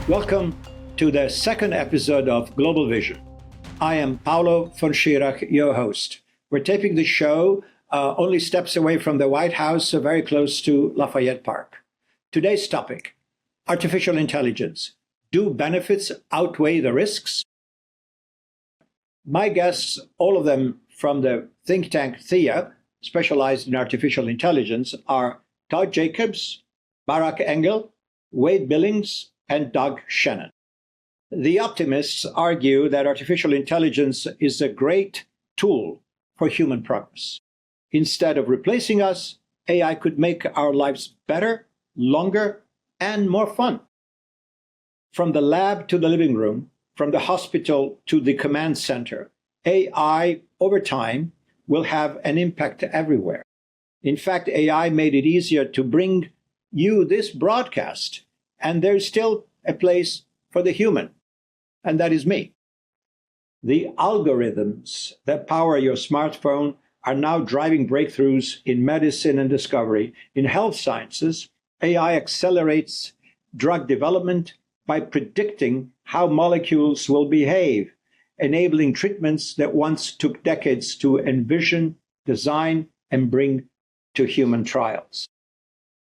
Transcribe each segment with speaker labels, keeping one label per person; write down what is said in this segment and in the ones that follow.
Speaker 1: Welcome to the second episode of Global Vision. I am Paulo von Schirach, your host. We're taping the show only steps away from the White House, very close to Lafayette Park. Today's topic, artificial intelligence. Do benefits outweigh the risks? My guests, all of them from the think tank Thea, specialized in artificial intelligence, are Todd Jacobs, Barak Engel, Wade Billings, and Doug Shannon. The optimists argue that artificial intelligence is a great tool for human progress. Instead of replacing us, AI could make our lives better, longer, and more fun. From the lab to the living room, from the hospital to the command center, AI over time will have an impact everywhere. In fact, AI made it easier to bring you this broadcast, and there's still a place for the human, and that is me. The algorithms that power your smartphone are now driving breakthroughs in medicine and discovery. In health sciences, AI accelerates drug development by predicting how molecules will behave, enabling treatments that once took decades to envision, design, and bring to human trials.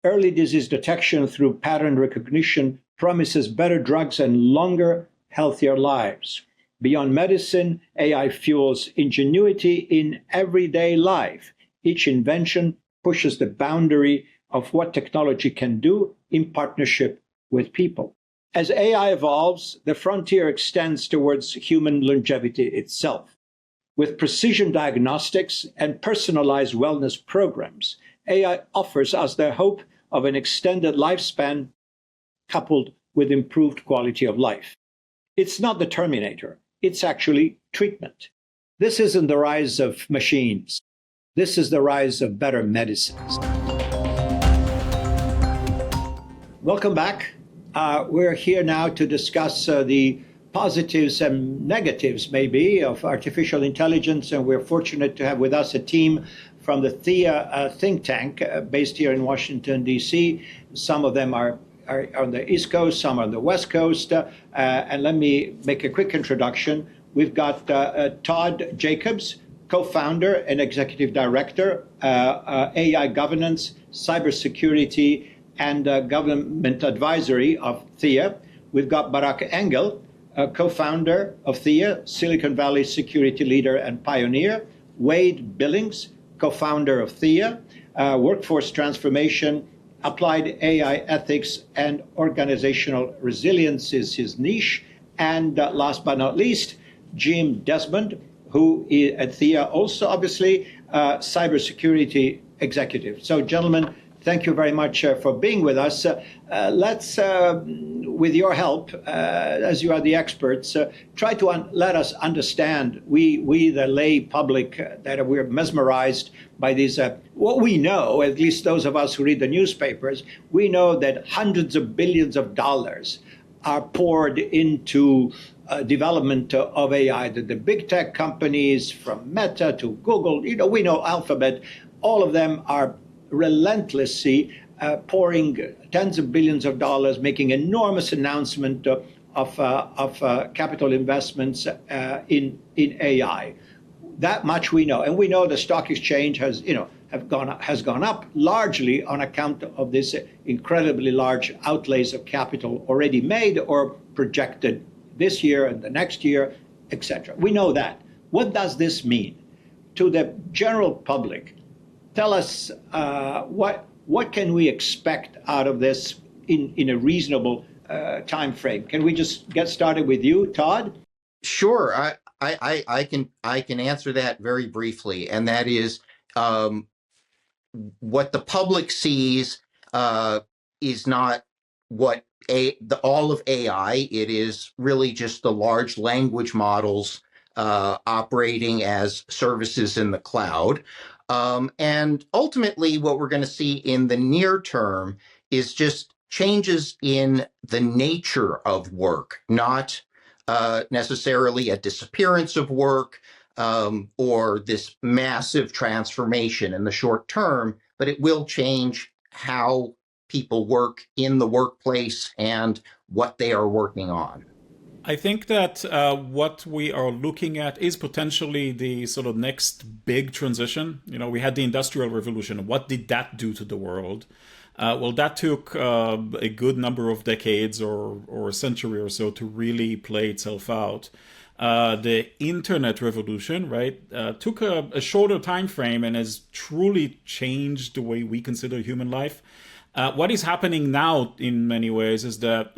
Speaker 1: Early disease detection through pattern recognition promises better drugs and longer, healthier lives. Beyond medicine, AI fuels ingenuity in everyday life. Each invention pushes the boundary of what technology can do in partnership with people. As AI evolves, the frontier extends towards human longevity itself. With precision diagnostics and personalized wellness programs, AI offers us the hope of an extended lifespan coupled with improved quality of life. It's not the Terminator, it's actually treatment. This isn't the rise of machines. This is the rise of better medicines. Welcome back. We're here now to discuss the positives and negatives, maybe, of artificial intelligence, and we're fortunate to have with us a team from the Thea think tank based here in Washington, D.C. Some of them are on the East Coast, some are on the West Coast. And let me make a quick introduction. We've got Todd Jacobs, co-founder and executive director, AI governance, cybersecurity, and government advisory of Thea. We've got Barak Engel, co-founder of Thea, Silicon Valley security leader and pioneer. Wade Billings, co-founder of Thea, workforce transformation, applied AI ethics, and organizational resilience is his niche. And last but not least, Jim Desmond, who is at Thea also, obviously, cybersecurity executive. So, gentlemen, thank you very much for being with us. Let's, with your help, as you are the experts, try to let us understand, we the lay public, that we're mesmerized by these, what we know, at least those of us who read the newspapers, we know that hundreds of billions of dollars are poured into development of AI. The big tech companies, from Meta to Google, we know Alphabet, all of them are relentlessly pouring tens of billions of dollars, making enormous announcement of capital investments in AI. That much we know, and we know the stock exchange has gone up largely on account of this incredibly large outlays of capital already made or projected this year and the next year, etc. We know that. What does this mean to the general public? Tell us what can we expect out of this in a reasonable time frame? Can we just get started with you, Todd?
Speaker 2: Sure, I can answer that very briefly, and that is what the public sees is not what all of AI. It is really just the large language models operating as services in the cloud. And ultimately, what we're going to see in the near term is just changes in the nature of work, not necessarily a disappearance of work or this massive transformation in the short term, but it will change how people work in the workplace and what they are working on?
Speaker 3: I think that what we are looking at is potentially the sort of next big transition. You know, we had the Industrial Revolution. What did that do to the world? Well, that took a good number of decades or a century or so to really play itself out. The internet revolution, right, took a shorter time frame and has truly changed the way we consider human life. What is happening now, in many ways, is that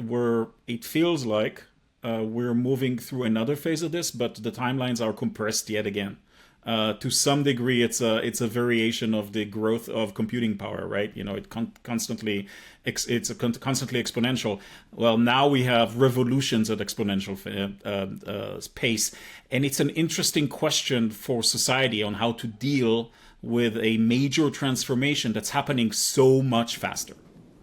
Speaker 3: it feels like we're moving through another phase of this, but the timelines are compressed yet again. To some degree, it's a variation of the growth of computing power, right? You know, it's constantly exponential. Well, now we have revolutions at exponential pace, and it's an interesting question for society on how to deal with a major transformation that's happening so much faster.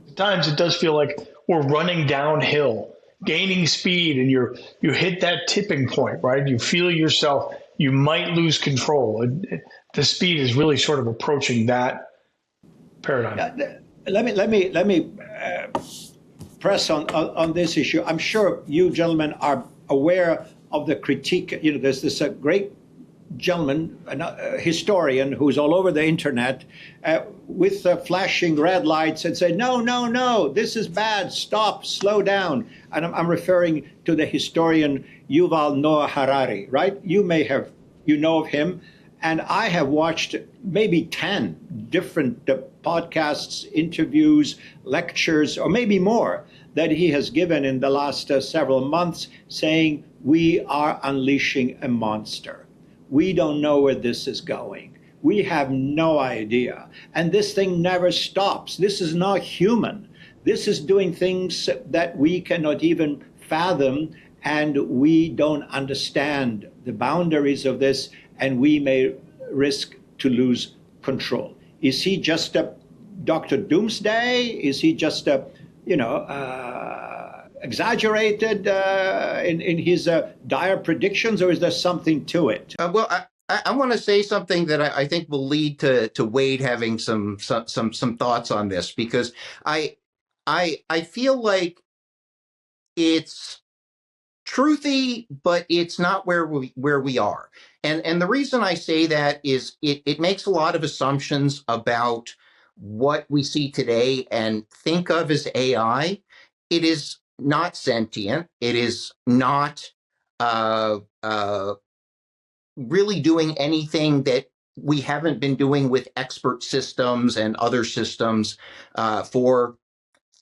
Speaker 4: At times, it does feel like we're running downhill, gaining speed, and you hit that tipping point, right? You feel yourself. You might lose control. The speed is really sort of approaching that paradigm.
Speaker 1: Let me press on this issue. I'm sure you gentlemen are aware of the critique. You know, there's this great gentleman, a historian who's all over the internet with flashing red lights and say, no, this is bad, stop, slow down. And I'm referring to the historian Yuval Noah Harari, right? You know of him. And I have watched maybe 10 different podcasts, interviews, lectures, or maybe more that he has given in the last several months saying, we are unleashing a monster. We don't know where this is going. We have no idea. And this thing never stops. This is not human. This is doing things that we cannot even fathom, and we don't understand the boundaries of this, and we may risk to lose control. Is he just a Dr. Doomsday? Is he just a, exaggerated in his dire predictions, or is there something to it?
Speaker 2: I want to say something that I think will lead to Wade having some thoughts on this, because I feel like it's truthy, but it's not where we are. And the reason I say that is it makes a lot of assumptions about what we see today and think of as AI. It is not sentient. It is not really doing anything that we haven't been doing with expert systems and other systems for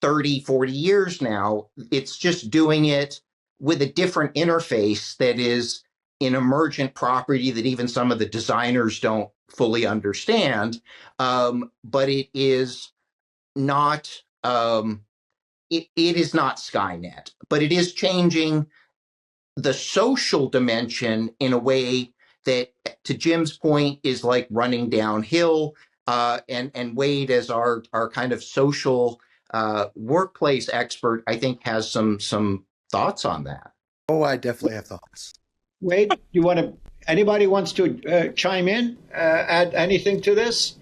Speaker 2: 30, 40 years now. It's just doing it with a different interface that is an emergent property that even some of the designers don't fully understand. But it is not it is not Skynet, but it is changing the social dimension in a way that, to Jim's point, is like running downhill. And Wade, as our kind of social workplace expert, I think has some thoughts on that.
Speaker 5: Oh, I definitely have thoughts.
Speaker 1: Wade, anybody wants to chime in, add anything to this?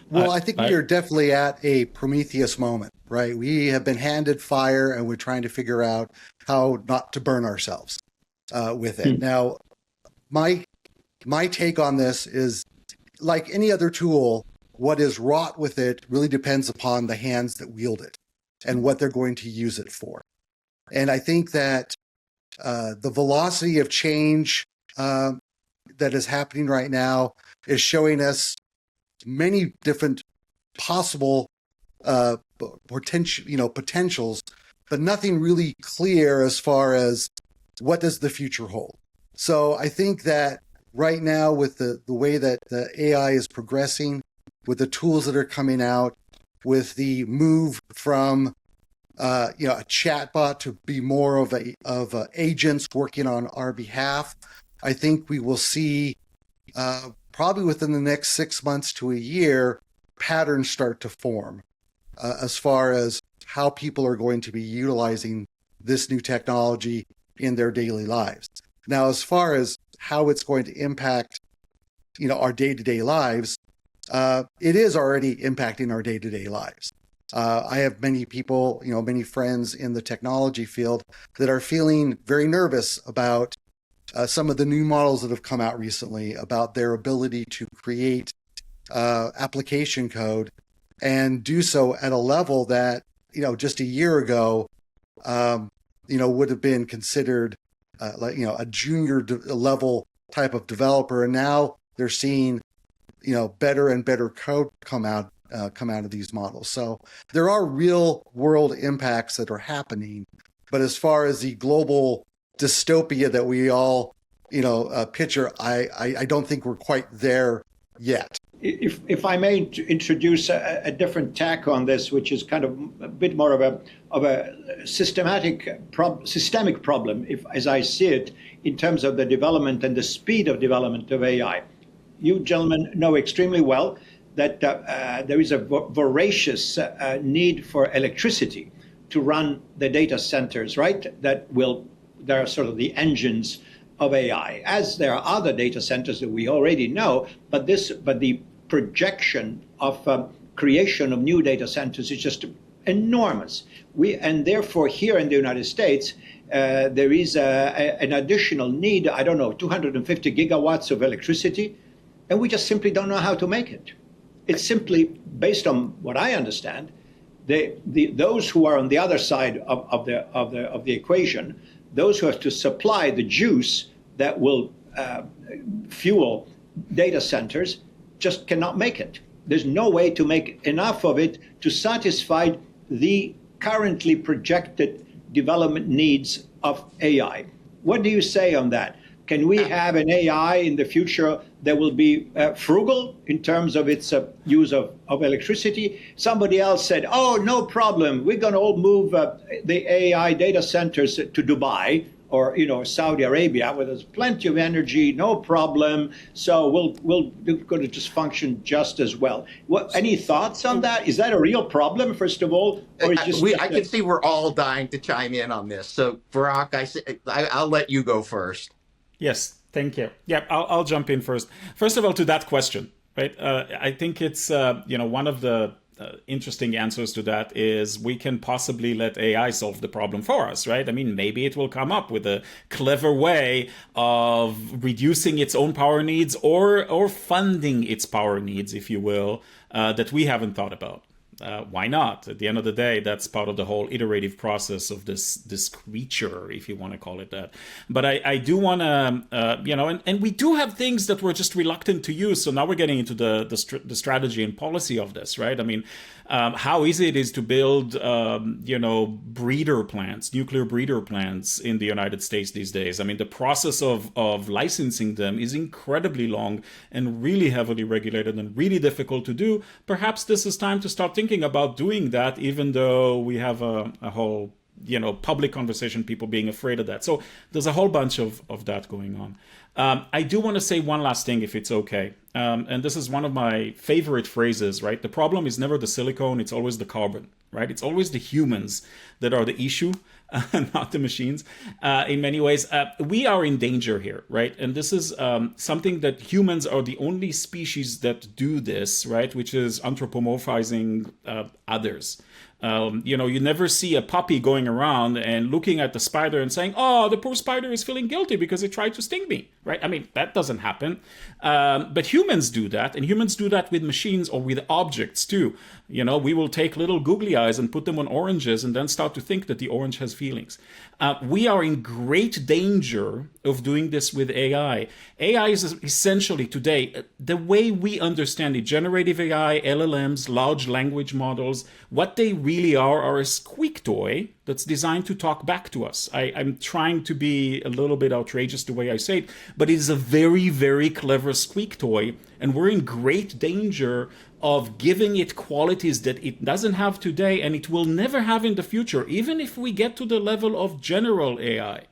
Speaker 5: Well, I think we are definitely at a Prometheus moment, right? We have been handed fire and we're trying to figure out how not to burn ourselves with it. Now, my take on this is, like any other tool, what is wrought with it really depends upon the hands that wield it and what they're going to use it for. And I think that the velocity of change that is happening right now is showing us many different possible potentials, but nothing really clear as far as what does the future hold. So I think that right now, with the way that the AI is progressing, with the tools that are coming out, with the move from a chatbot to be more of agents working on our behalf, I think we will see probably within the next 6 months to a year, patterns start to form as far as how people are going to be utilizing this new technology in their daily lives. Now, as far as how it's going to impact, our day-to-day lives, it is already impacting our day-to-day lives. I have many people, many friends in the technology field that are feeling very nervous about some of the new models that have come out recently about their ability to create application code and do so at a level that, just a year ago, would have been considered a junior level type of developer. And now they're seeing, better and better code come out of these models. So there are real world impacts that are happening. But as far as the global dystopia that we all, picture, I don't think we're quite there yet.
Speaker 1: If I may introduce a different tack on this, which is kind of a bit more of a systemic problem, as I see it, in terms of the development and the speed of development of AI. You gentlemen know extremely well that there is a voracious need for electricity to run the data centers, right? They are sort of the engines of AI, as there are other data centers that we already know, but the projection of creation of new data centers is just enormous. And therefore here in the United States, there is an additional need, 250 gigawatts of electricity, and we just simply don't know how to make it. It's simply, based on what I understand, those who are on the other side of the equation, those who have to supply the juice that will fuel data centers, just cannot make it. There's no way to make enough of it to satisfy the currently projected development needs of AI. What do you say on that? Can we have an AI in the future that will be frugal in terms of its use of electricity? Somebody else said, oh, no problem. We're going to all move the AI data centers to Dubai or Saudi Arabia, where there's plenty of energy, no problem. So we're going to just function just as well. Any thoughts on that? Is that a real problem, first of all? Or
Speaker 2: I can see we're all dying to chime in on this. So, Barak, I'll let you go first.
Speaker 3: Yes, thank you. Yeah, I'll jump in first. First of all, to that question, right? I think it's one of the interesting answers to that is we can possibly let AI solve the problem for us, right? I mean, maybe it will come up with a clever way of reducing its own power needs or funding its power needs, if you will, that we haven't thought about. Why not? At the end of the day, that's part of the whole iterative process of this creature, if you want to call it that. But I do want to, and we do have things that we're just reluctant to use. So now we're getting into the strategy and policy of this, right? I mean, how easy it is to build, breeder plants, nuclear breeder plants in the United States these days. I mean, the process of licensing them is incredibly long and really heavily regulated and really difficult to do. Perhaps this is time to start thinking about doing that, even though we have a whole, public conversation, people being afraid of that. So there's a whole bunch of that going on. I do want to say one last thing, if it's okay. And this is one of my favorite phrases, right? The problem is never the silicone, it's always the carbon, right? It's always the humans that are the issue, not the machines. In many ways, we are in danger here, right? And this is something that humans are the only species that do this, right? Which is anthropomorphizing others. You never see a puppy going around and looking at the spider and saying, oh, the poor spider is feeling guilty because it tried to sting me, right? I mean, that doesn't happen. But humans do that, and humans do that with machines or with objects too. We will take little googly eyes and put them on oranges and then start to think that the orange has feelings. We are in great danger of doing this with AI. AI is essentially today, the way we understand it, generative AI, LLMs, large language models, what they really are a squeak toy that's designed to talk back to us. I'm trying to be a little bit outrageous the way I say it, but it is a very, very clever squeak toy, and we're in great danger of giving it qualities that it doesn't have today and it will never have in the future, even if we get to the level of general AI.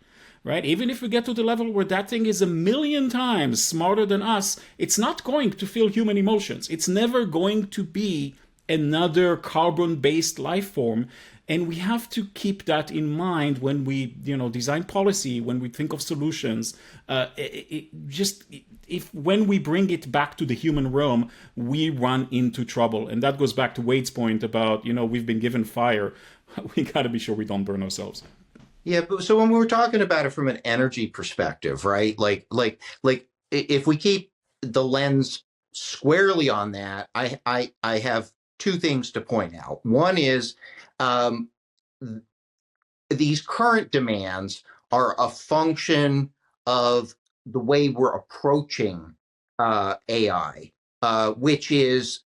Speaker 3: Right? Even if we get to the level where that thing is 1,000,000 times smarter than us, it's not going to feel human emotions. It's never going to be another carbon-based life form. And we have to keep that in mind when we, design policy, when we think of solutions. When we bring it back to the human realm, we run into trouble. And that goes back to Wade's point about, we've been given fire. We got to be sure we don't burn ourselves.
Speaker 2: Yeah, but so when we were talking about it from an energy perspective, right? Like if we keep the lens squarely on that, I have two things to point out. One is these current demands are a function of the way we're approaching AI, which is,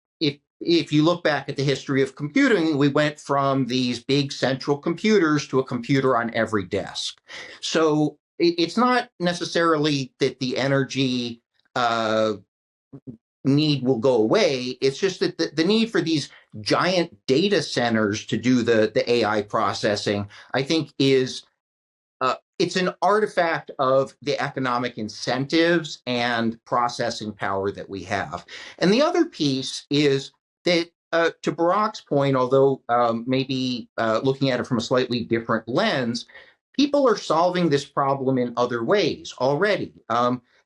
Speaker 2: if you look back at the history of computing, we went from these big central computers to a computer on every desk. So it's not necessarily that the energy need will go away. It's just that the need for these giant data centers to do the AI processing, I think, is it's an artifact of the economic incentives and processing power that we have. And the other piece is that, to Barak's point, although maybe looking at it from a slightly different lens, people are solving this problem in other ways already.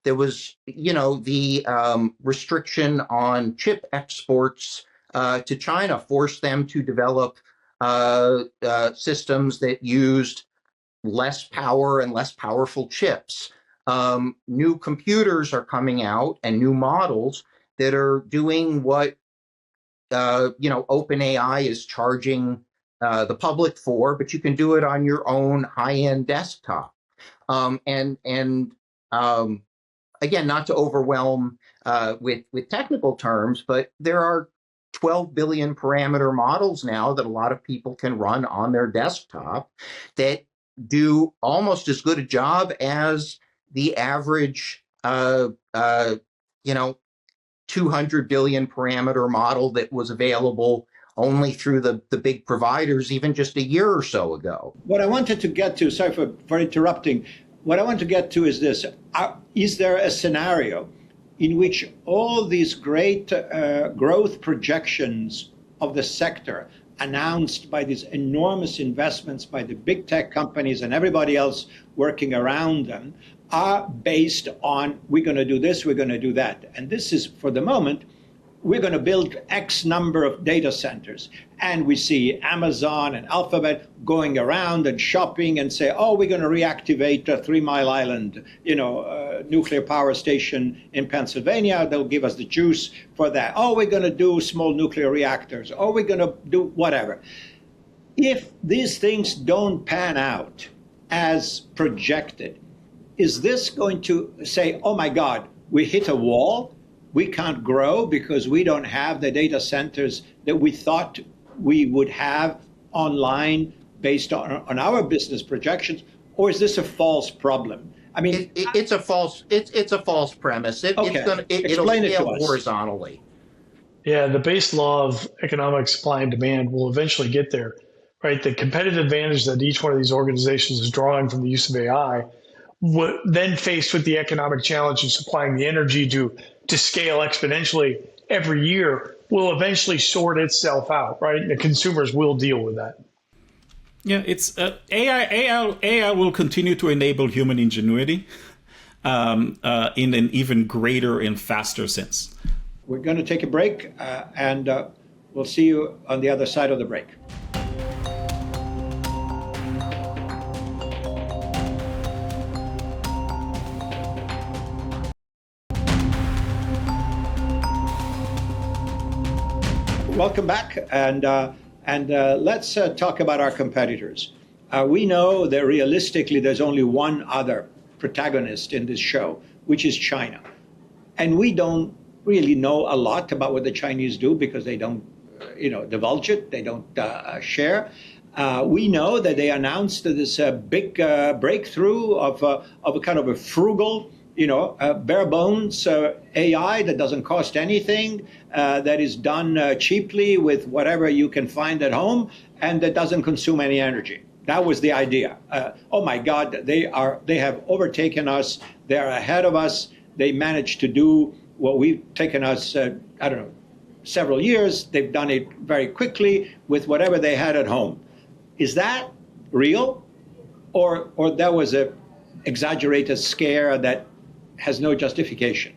Speaker 2: There was, the restriction on chip exports to China forced them to develop systems that used less power and less powerful chips. New computers are coming out and new models that are doing what OpenAI is charging the public for, but you can do it on your own high-end desktop. Again, not to overwhelm with technical terms, but there are 12 billion parameter models now that a lot of people can run on their desktop that do almost as good a job as the average 200 billion parameter model that was available only through the big providers even just a year or so ago.
Speaker 1: What I wanted to get to, sorry for interrupting, what I want to get to is this. Is there a scenario in which all these great growth projections of the sector announced by these enormous investments by the big tech companies and everybody else working around them are based on, we're going to do this, we're going to do that. And this is, for the moment, we're going to build X number of data centers. And we see Amazon and Alphabet going around and shopping and say, oh, we're going to reactivate 3 Mile Island, nuclear power station in Pennsylvania. They'll give us the juice for that. Oh, we're going to do small nuclear reactors. Oh, we're going to do whatever. If these things don't pan out as projected, is this going to say, oh my God, we hit a wall? We can't grow because we don't have the data centers that we thought we would have online based on our business projections? Or is this a false problem? I mean,
Speaker 2: it's a false premise. It'll scale horizontally.
Speaker 4: Yeah, the base law of economic supply and demand will eventually get there, right? The competitive advantage that each one of these organizations is drawing from the use of AI, then faced with the economic challenge of supplying the energy to scale exponentially every year, will eventually sort itself out, right? And the consumers will deal with that.
Speaker 3: Yeah, it's AI will continue to enable human ingenuity in an even greater and faster sense.
Speaker 1: We're going to take a break, and we'll see you on the other side of the break. Welcome back, and let's talk about our competitors. We know that realistically there's only one other protagonist in this show, which is China. And we don't really know a lot about what the Chinese do because they don't, divulge it. They don't share. We know that they announced this big breakthrough of a kind of a frugal, bare bones AI that doesn't cost anything, that is done cheaply with whatever you can find at home, and that doesn't consume any energy. That was the idea. Oh my God, they have overtaken us. They're ahead of us. They managed to do what we've taken us, several years. They've done it very quickly with whatever they had at home. Is that real? Or that was a exaggerated scare that has no justification?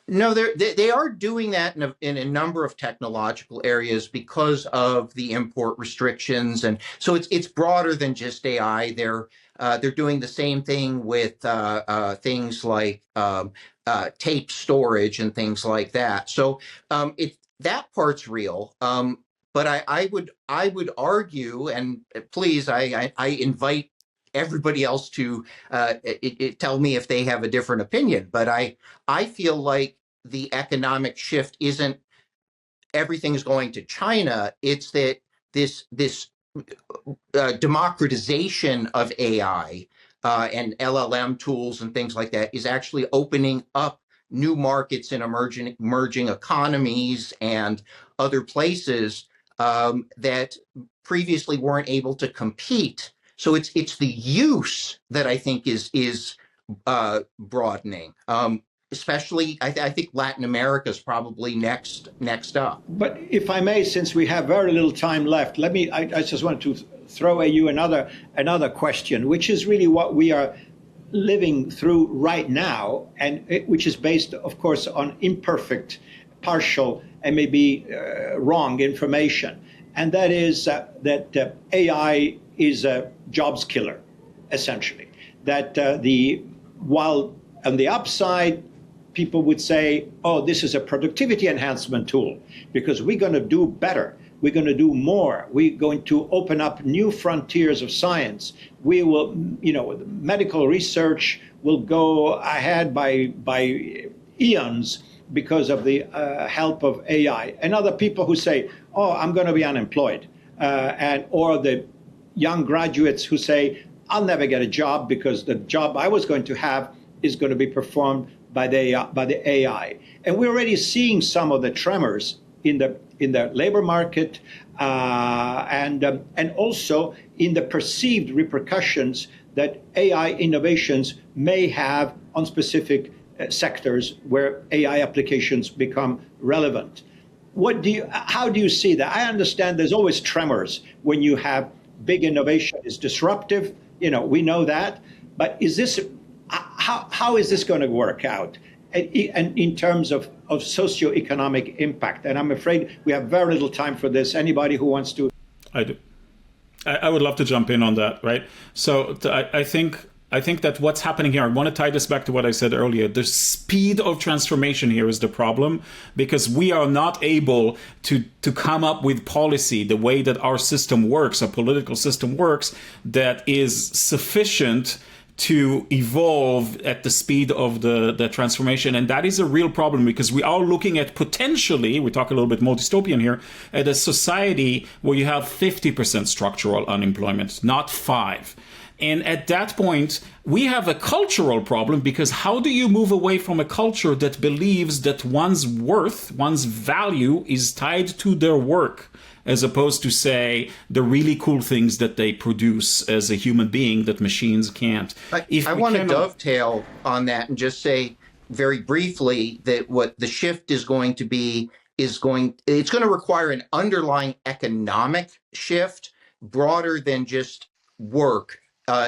Speaker 2: No, they are doing that in a number of technological areas because of the import restrictions, and so it's broader than just AI. They're doing the same thing with things like tape storage and things like that. So that part's real. But I would argue, and please, I invite everybody else to tell me if they have a different opinion. But I feel like the economic shift isn't everything's going to China. It's that this democratization of AI and LLM tools and things like that is actually opening up new markets in emerging economies and other places that previously weren't able to compete. So it's the use that I think is broadening. Especially, I think Latin America is probably next up.
Speaker 1: But if I may, since we have very little time left, I just want to throw at you another question, which is really what we are living through right now, and which is based, of course, on imperfect, partial, and maybe wrong information. And that is that AI is a jobs killer, essentially. That while on the upside, people would say, oh, this is a productivity enhancement tool because we're going to do better. We're going to do more. We're going to open up new frontiers of science. We will, medical research will go ahead by eons because of the help of AI. And other people who say, oh, I'm going to be unemployed. Or the young graduates who say, I'll never get a job because the job I was going to have is going to be performed by the AI. And we're already seeing some of the tremors in the labor market and also in the perceived repercussions that AI innovations may have on specific sectors where AI applications become relevant. How do you see that? I understand there's always tremors when you have big innovation is disruptive. We know that. But is this how is this going to work out? And in terms of socioeconomic impact? And I'm afraid we have very little time for this. Anybody who wants to?
Speaker 3: I do. I would love to jump in on that, right? So I think that what's happening here, I want to tie this back to what I said earlier. The speed of transformation here is the problem because we are not able to come up with policy the way that our system works, our political system works, that is sufficient to evolve at the speed of the transformation. And that is a real problem because we are looking at potentially, we talk a little bit more dystopian here, at a society where you have 50% structural unemployment, not 5%. And at that point, we have a cultural problem because how do you move away from a culture that believes that one's worth, one's value is tied to their work, as opposed to, say, the really cool things that they produce as a human being that machines can't?
Speaker 2: I want to dovetail on that and just say very briefly that what the shift is going to be it's going to require an underlying economic shift broader than just work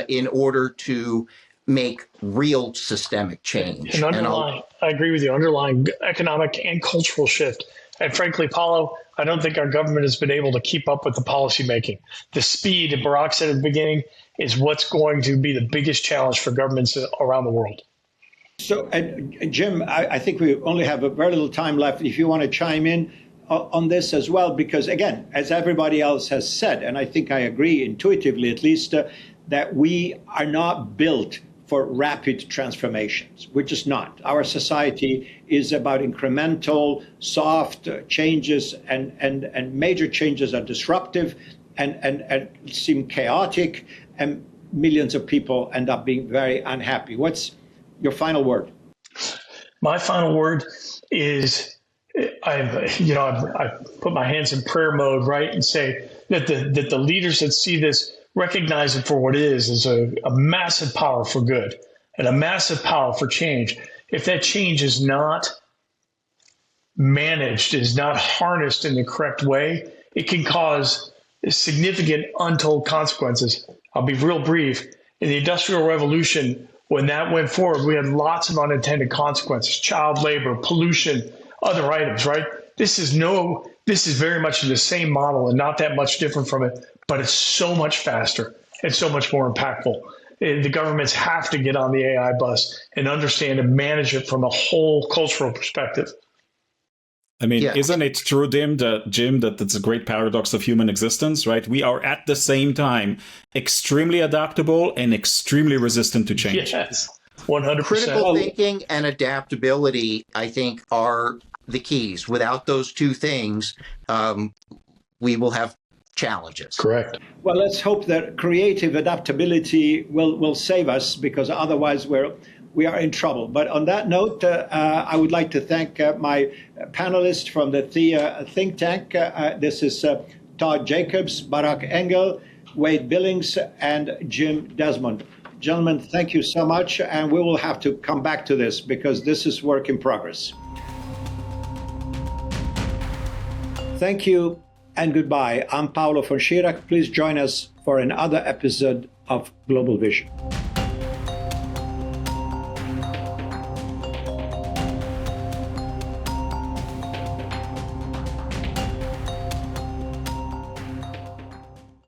Speaker 2: in order to make real systemic change.
Speaker 4: I agree with you, underlying economic and cultural shift. And frankly, Paulo, I don't think our government has been able to keep up with the policy making. The speed, and Barak said at the beginning, is what's going to be the biggest challenge for governments around the world.
Speaker 1: So, Jim, I think we only have a very little time left. If you want to chime in on this as well, because again, as everybody else has said, and I think I agree intuitively at least, that we are not built for rapid transformations. We're just not. Our society is about incremental, soft changes, and major changes are disruptive and seem chaotic, and millions of people end up being very unhappy. What's your final word?
Speaker 4: My final word is I put my hands in prayer mode, right, and say that the leaders that see this recognize it for what it is a massive power for good and a massive power for change. If that change is not managed, is not harnessed in the correct way, it can cause significant untold consequences. I'll be real brief. In the Industrial Revolution, when that went forward, we had lots of unintended consequences: child labor, pollution, other items, right? This is very much in the same model and not that much different from it, but it's so much faster and so much more impactful. The governments have to get on the AI bus and understand and manage it from a whole cultural perspective.
Speaker 3: I mean,
Speaker 2: Yeah.
Speaker 3: isn't it true, Jim, that it's a great paradox of human existence, right? We are at the same time extremely adaptable and extremely resistant to change.
Speaker 4: Yes, 100%.
Speaker 2: Critical thinking and adaptability, I think, are the keys. Without those two things, we will have challenges.
Speaker 4: Correct.
Speaker 1: Well, let's hope that creative adaptability will save us, because otherwise we are in trouble. But on that note, I would like to thank my panelists from the THEA think tank. This is Todd Jacobs, Barak Engel, Wade Billings, and Jim Desmond. Gentlemen, thank you so much. And we will have to come back to this, because this is work in progress. Thank you and goodbye. I'm Paolo von Schirach. Please join us for another episode of Global Vision.